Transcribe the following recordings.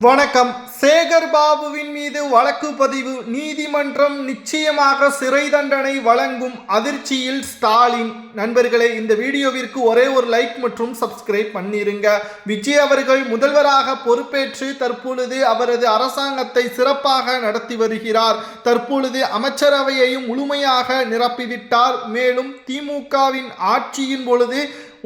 வணக்கம். சேகர் பாபுவின் மீது வழக்கு பதிவு, நீதிமன்றம் நிச்சயமாக சிறை தண்டனை வழங்கும் அதிர்ச்சியில் ஸ்டாலின். நண்பர்களே, இந்த வீடியோவிற்கு ஒரே ஒரு லைக் மற்றும் சப்ஸ்கிரைப் பண்ணிருங்க. விஜய் அவர்கள் முதல்வராக பொறுப்பேற்று தற்பொழுது அவரது அரசாங்கத்தை சிறப்பாக நடத்தி வருகிறார். தற்பொழுது அமைச்சரவையையும் முழுமையாக நிரப்பிவிட்டார். மேலும் திமுகவின் ஆட்சியின் பொழுது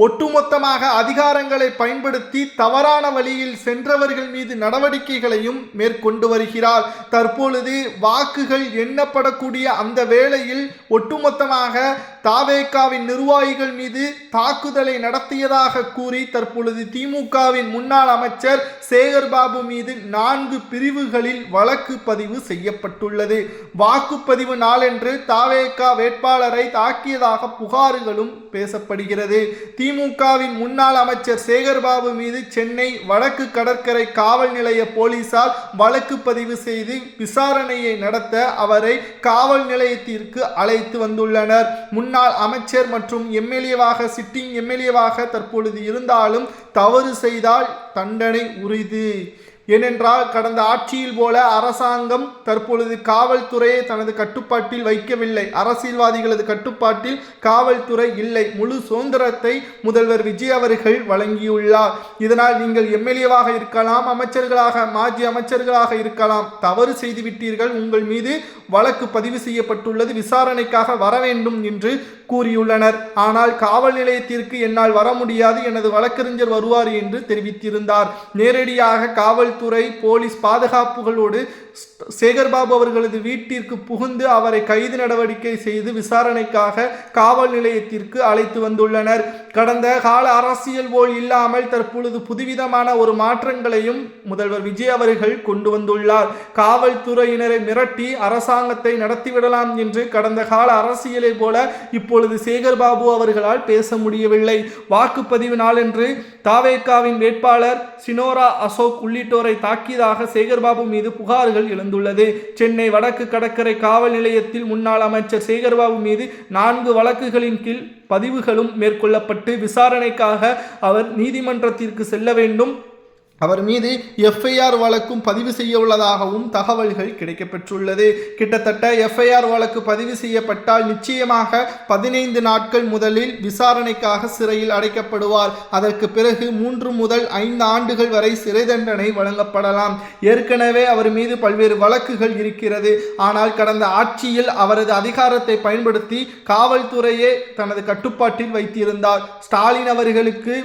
ஒட்டுமொத்தமாக அதிகாரங்களை பயன்படுத்தி தவறான வழியில் சென்றவர்கள் மீது நடவடிக்கைகளையும் மேற்கொண்டு வருகிறார். தற்பொழுது வாக்குகள் எண்ணப்படக்கூடிய அந்த வேளையில் ஒட்டுமொத்தமாக தாவேகாவின் நிர்வாகிகள் மீது தாக்குதலை நடத்தியதாக கூறி தற்பொழுது திமுகவின் முன்னாள் அமைச்சர் சேகர் பாபு மீது 4 பிரிவுகளில் வழக்கு பதிவு செய்யப்பட்டுள்ளது. வாக்குப்பதிவு நாளன்று தாவேகா வேட்பாளரை தாக்கியதாக புகார்களும் பேசப்படுகிறது. திமுகவின் முன்னாள் அமைச்சர் சேகர் பாபு மீது சென்னை வடக்கு கடற்கரை காவல் நிலைய போலீசார் வழக்கு பதிவு செய்து விசாரணையை நடத்த அவரை காவல் நிலையத்திற்கு அழைத்து வந்துள்ளனர். முன்னாள் அமைச்சர் மற்றும் எம்எல்ஏவாக சிட்டிங் எம்எல்ஏவாக தற்பொழுது இருந்தாலும் தவறு செய்தால் தண்டனை உறுதி. ஏனென்றால் கடந்த ஆட்சியில் போல அரசாங்கம் தற்பொழுது காவல்துறையை தனது கட்டுப்பாட்டில் வைக்கவில்லை. அரசியல்வாதிகளது கட்டுப்பாட்டில் காவல்துறை இல்லை. முழு சுதந்திரத்தை முதல்வர் விஜய் அவர்கள் வழங்கியுள்ளார். இதனால் நீங்கள் எம்எல்ஏவாக இருக்கலாம், அமைச்சர்களாக மாஜி அமைச்சர்களாக இருக்கலாம், தவறு செய்துவிட்டீர்கள், உங்கள் மீது வழக்கு பதிவு செய்யப்பட்டுள்ளது, விசாரணைக்காக வர வேண்டும் என்று கூறியுள்ளனர். ஆனால் காவல் நிலையத்திற்கு என்னால் வர முடியாது, எனது வழக்கறிஞர் வருவார் என்று தெரிவித்திருந்தார். நேரடியாக காவல்துறை போலீஸ் பாதுகாப்புகளோடு சேகர்பாபு அவர்களது வீட்டிற்கு புகுந்து அவரை கைது நடவடிக்கை செய்து விசாரணைக்காக காவல் நிலையத்திற்கு அழைத்து வந்துள்ளனர். கடந்த கால அரசியல் போல் இல்லாமல் தற்பொழுது புதுவிதமான ஒரு மாற்றங்களையும் முதல்வர் விஜய் அவர்கள் கொண்டு வந்துள்ளார். காவல்துறையினரை மிரட்டி அரசாங்கத்தை நடத்திவிடலாம் என்று கடந்த கால அரசியலை போல இப்பொழுது சேகர்பாபு அவர்களால் பேச முடியவில்லை. வாக்குப்பதிவு நாளன்று தாவேகாவின் வேட்பாளர் சினோரா அசோக் உள்ளிட்டோரை தாக்கியதாக சேகர்பாபு மீது புகார்கள் எழுந்துள்ளது. சென்னை வடக்கு கடற்கரை காவல் நிலையத்தில் முன்னாள் அமைச்சர் சேகர்பாபு மீது 4 வழக்குகளின் கீழ் பதிவுகளும் மேற்கொள்ளப்பட்டு விசாரணைக்காக அவர் நீதிமன்றத்திற்கு செல்ல வேண்டும். அவர் மீது எஃப்ஐஆர் வழக்கும் பதிவு செய்ய உள்ளதாகவும் தகவல்கள் கிடைக்கப்பெற்றுள்ளது. கிட்டத்தட்ட எஃப்ஐஆர் வழக்கு பதிவு செய்யப்பட்டால் நிச்சயமாக 15 நாட்கள் முதலில் விசாரணைக்காக சிறையில் அடைக்கப்படுவார். அதற்கு பிறகு 3 முதல் 5 ஆண்டுகள் வரை சிறை தண்டனை வழங்கப்படலாம். ஏற்கனவே அவர் மீது பல்வேறு வழக்குகள் இருக்கிறது. ஆனால் கடந்த ஆட்சியில் அவரது அதிகாரத்தை பயன்படுத்தி காவல்துறையே தனது கட்டுப்பாட்டில் வைத்திருந்தார். ஸ்டாலின் அவர்களுக்கு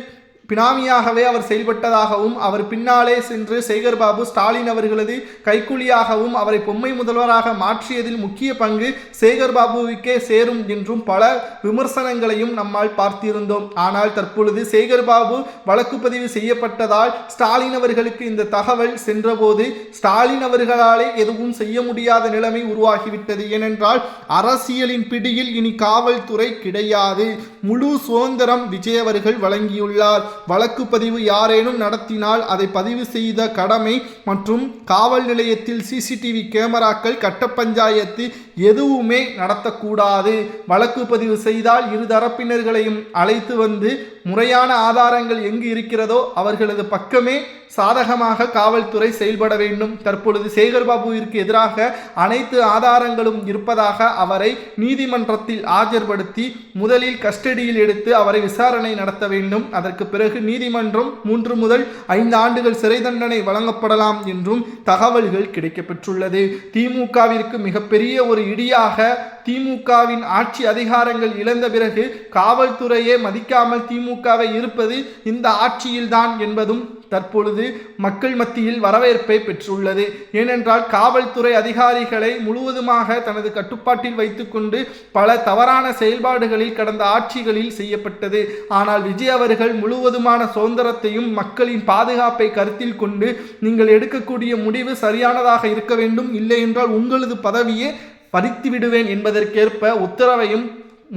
பினாமியாகவே அவர் செயல்பட்டதாகவும் அவர் பின்னாலே சென்று சேகர்பாபு ஸ்டாலின் அவர்களது கைக்கூலியாகவும் அவரை பொம்மை முதல்வராக மாற்றியதில் முக்கிய பங்கு சேகர்பாபுவுக்கே சேரும் என்றும் பல விமர்சனங்களையும் நம்மால் பார்த்திருந்தோம். ஆனால் தற்பொழுது சேகர்பாபு வழக்கு பதிவு செய்யப்பட்டதால் ஸ்டாலின் அவர்களுக்கு இந்த தகவல் சென்றபோது ஸ்டாலின் அவர்களாலே எதுவும் செய்ய முடியாத நிலைமை உருவாகிவிட்டது. ஏனென்றால் அரசியலின் பிடியில் இனி காவல்துறை கிடையாது. முழு சுதந்திரம் விஜய் அவர்கள் வழங்கியுள்ளார். வழக்கு பதிவு யாரேனும் நடத்தினால் அதை பதிவு செய்த கடமை மற்றும் காவல் நிலையத்தில் சிசிடிவி கேமராக்கள், கட்ட பஞ்சாயத்து எதுவுமே நடத்தக்கூடாது. வழக்கு பதிவு செய்தால் இரு தரப்பினர்களையும் அழைத்து வந்து முறையான ஆதாரங்கள் எங்கு இருக்கிறதோ அவர்களது பக்கமே சாதகமாக காவல்துறை செயல்பட வேண்டும். தற்பொழுது சேகர்பாபுவிற்கு எதிராக அனைத்து ஆதாரங்களும் இருப்பதாக அவரை நீதிமன்றத்தில் ஆஜர்படுத்தி முதலில் கஸ்டடியில் எடுத்து அவரை விசாரணை நடத்த வேண்டும். அதற்கு பிறகு நீதிமன்றம் 3 முதல் 5 ஆண்டுகள் சிறை தண்டனை வழங்கப்படலாம் என்றும் தகவல்கள் கிடைக்கப்பெற்றுள்ளது. திமுகவிற்கு மிகப்பெரிய ஒரு இடியாக திமுகவின் ஆட்சி அதிகாரங்கள் இழந்த பிறகு காவல்துறையே மதிக்காமல் திமுகவை இருப்பது இந்த ஆட்சியில்தான் என்பதும் தற்பொழுது மக்கள் மத்தியில் வரவேற்பை பெற்றுள்ளது. ஏனென்றால் காவல்துறை அதிகாரிகளை முழுவதுமாக தனது கட்டுப்பாட்டில் வைத்துக்கொண்டு பல தவறான செயல்பாடுகளில் கடந்த ஆட்சிகளில் செய்யப்பட்டது. ஆனால் விஜய் அவர்கள் முழுவதுமான சுதந்திரத்தையும் மக்களின் பாதுகாப்பை கருத்தில் கொண்டு நீங்கள் எடுக்கக்கூடிய முடிவு சரியானதாக இருக்க வேண்டும், இல்லை என்றால் உங்களது பதவியே பறித்து விடுவேன் என்பதற்கேற்ப உத்தரவையும்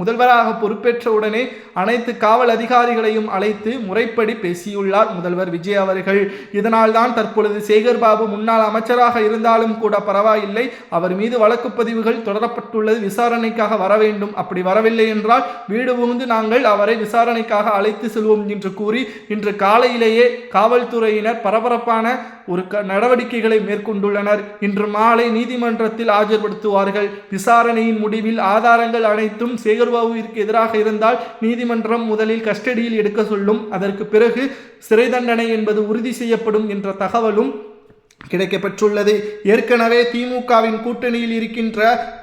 முதல்வராக பொறுப்பேற்ற உடனே அனைத்து காவல் அதிகாரிகளையும் அழைத்து முறைப்படி பேசியுள்ளார் முதல்வர் விஜய் அவர்கள். இதனால் தான் தற்பொழுது சேகர் பாபு முன்னாள் அமைச்சராக இருந்தாலும் கூட பரவாயில்லை, அவர் மீது வழக்கு பதிவுகள் தொடரப்பட்டுள்ளது, விசாரணைக்காக வர வேண்டும், அப்படி வரவில்லை என்றால் வீடு புகுந்து நாங்கள் அவரை விசாரணைக்காக அழைத்து செல்வோம் என்று கூறி இன்று காலையிலேயே காவல்துறையினர் பரபரப்பான ஒரு நடவடிக்கைகளை மேற்கொண்டுள்ளனர். இன்று மாலை நீதிமன்றத்தில் ஆஜர்படுத்துவார்கள். விசாரணையின் முடிவில் ஆதாரங்கள் அனைத்தும் சேகர்பாபுவிற்கு எதிராக இருந்தால் நீதிமன்றம் முதலில் கஸ்டடியில் எடுக்க சொல்லும். அதற்கு பிறகு சிறை தண்டனை என்பது உறுதி செய்யப்படும் என்ற தகவலும் கிடைக்கப்பெற்றுள்ளது. ஏற்கனவே திமுகவின் கூட்டணியில் இருக்கின்ற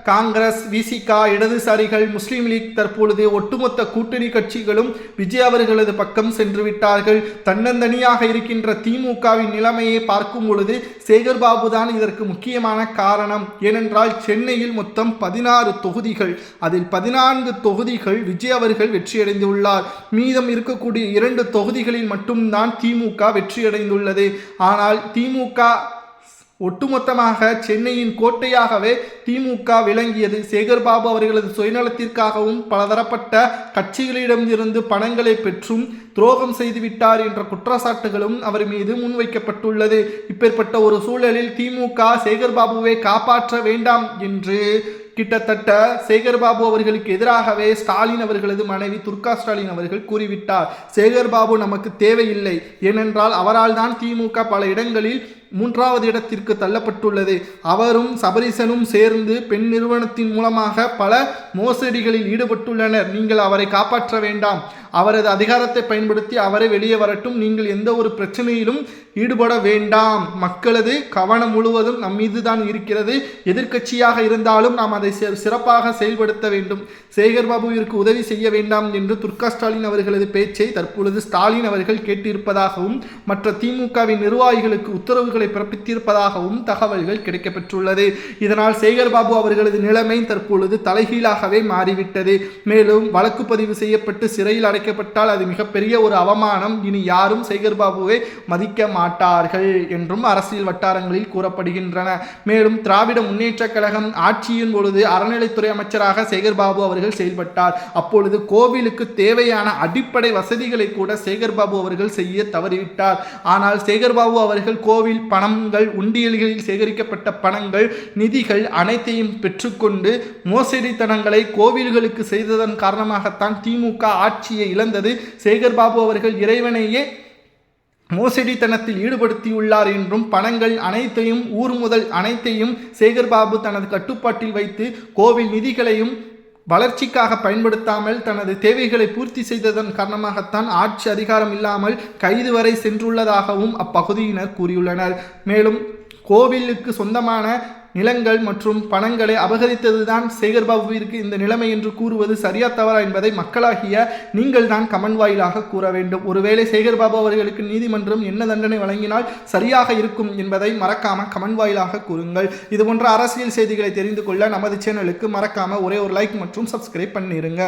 காங்கிரஸ், விசிக, இடதுசாரிகள், முஸ்லீம் லீக் தற்பொழுது ஒட்டுமொத்த கூட்டணி கட்சிகளும் விஜய் அவர்களது பக்கம் சென்று விட்டார்கள். தன்னந்தனியாக இருக்கின்ற திமுகவின் நிலைமையை பார்க்கும் பொழுது சேகர்பாபு தான் இதற்கு முக்கியமான காரணம். ஏனென்றால் சென்னையில் மொத்தம் 16 தொகுதிகள், அதில் 14 தொகுதிகள் விஜய் அவர்கள் வெற்றியடைந்துள்ளார். மீதம் இருக்கக்கூடிய 2 தொகுதிகளில் மட்டும்தான் திமுக வெற்றியடைந்துள்ளது. ஆனால் திமுக ஒட்டுமொத்தமாக சென்னையின் கோட்டையாகவே திமுக விளங்கியது. சேகர்பாபு அவர்களது சுயநலத்திற்காகவும் பலதரப்பட்ட கட்சிகளிடம் இருந்து பணங்களை பெற்றும் துரோகம் செய்துவிட்டார் என்ற குற்றச்சாட்டுகளும் அவர் மீது முன்வைக்கப்பட்டுள்ளது. இப்பேற்பட்ட ஒரு சூழலில் திமுக சேகர்பாபுவை காப்பாற்ற வேண்டாம் என்று கிட்டத்தட்ட சேகர்பாபு அவர்களுக்கு எதிராகவே ஸ்டாலின் அவர்களது மனைவி துர்கா ஸ்டாலின் அவர்கள் கூறிவிட்டார். சேகர்பாபு நமக்கு தேவையில்லை, ஏனென்றால் அவரால் தான் திமுக பல இடங்களில் 3வது இடத்திற்கு தள்ளப்பட்டுள்ளது. அவரும் சபரீசனும் சேர்ந்து பெண் நிறுவனத்தின் மூலமாக பல மோசடிகளில் ஈடுபட்டுள்ளனர். நீங்கள் அவரை காப்பாற்ற வேண்டாம், அவரது அதிகாரத்தை பயன்படுத்தி அவரை வெளியே வரட்டும், நீங்கள் எந்த ஒரு பிரச்சனையிலும் ஈடுபட வேண்டாம், மக்களது கவனம் முழுவதும் நம் மீது தான் இருக்கிறது, எதிர்க்கட்சியாக இருந்தாலும் நாம் அதை சிறப்பாக செயல்படுத்த வேண்டும், சேகர்பாபுவிற்கு உதவி செய்ய வேண்டாம் என்று துர்கா ஸ்டாலின் அவர்களது பேச்சை தற்பொழுது ஸ்டாலின் அவர்கள் கேட்டிருப்பதாகவும் மற்ற திமுகவின் நிர்வாகிகளுக்கு உத்தரவுகளை பிறப்பித்திருப்பதாகவும் தகவல்கள் கிடைக்கப்பெற்றுள்ளது. இதனால் சேகர்பாபு அவர்களது நிலைமை தற்பொழுது தலைகீழாகவே மாறிவிட்டது. மேலும் வழக்கு பதிவு செய்யப்பட்டு சிறையில் அடைக்கப்பட்டால் அது மிகப்பெரிய ஒரு அவமானம், இனி யாரும் சேகர்பாபுவை மதிக்க மாட்டார்கள் என்றும் அரசியல் வட்டாரங்களில் கூறப்படுகின்றன. மேலும் திராவிட முன்னேற்ற கழகம் ஆட்சியின் பொழுது அறநிலைத்துறை அமைச்சராக சேகர்பாபு அவர்கள் செயல்பட்டார். அப்பொழுது கோவிலுக்கு தேவையான அடிப்படை வசதிகளை கூட சேகர்பாபு அவர்கள் செய்ய தவறிவிட்டார். ஆனால் சேகர்பாபு அவர்கள் கோவில் பணங்கள், உண்டியல்களில் சேகரிக்கப்பட்ட பணங்கள், நிதிகள் அனைத்தையும் பெற்றுக்கொண்டு மோசடித்தனங்களை கோவில்களுக்கு செய்ததன் காரணமாகத்தான் திமுக ஆட்சியை இழந்தது. சேகர்பாபு அவர்கள் இறைவனையே மோசடித்தனத்தில் ஈடுபடுத்தியுள்ளார் என்றும் பணங்கள் அனைத்தையும் ஊர் முதல் அனைத்தையும் சேகர்பாபு தனது கட்டுப்பாட்டில் வைத்து கோவில் நிதிகளையும் வளர்ச்சிக்காக பயன்படுத்தாமல் தனது தேவைகளை பூர்த்தி செய்ததன் காரணமாகத்தான் ஆட்சி அதிகாரம் இல்லாமல் கைது வரை சென்றுள்ளதாகவும் அப்பகுதியினர் கூறியுள்ளனர். மேலும் கோவிலுக்கு சொந்தமான நிலங்கள் மற்றும் பணங்களை அபகரித்ததுதான் சேகர்பாபுவிற்கு இந்த நிலைமை என்று கூறுவது சரியா தவறா என்பதை மக்களாகிய நீங்கள் தான் கமெண்ட் வாயிலாக கூற வேண்டும். ஒருவேளை சேகர்பாபு அவர்களுக்கு நீதிமன்றம் என்ன தண்டனை வழங்கினால் சரியாக இருக்கும் என்பதை மறக்காம கமெண்ட் வாயிலாக கூறுங்கள். இதுபோன்ற அரசியல் செய்திகளை தெரிந்து கொள்ள நமது சேனலுக்கு மறக்காம ஒரே ஒரு லைக் மற்றும் சப்ஸ்கிரைப் பண்ணிருங்க.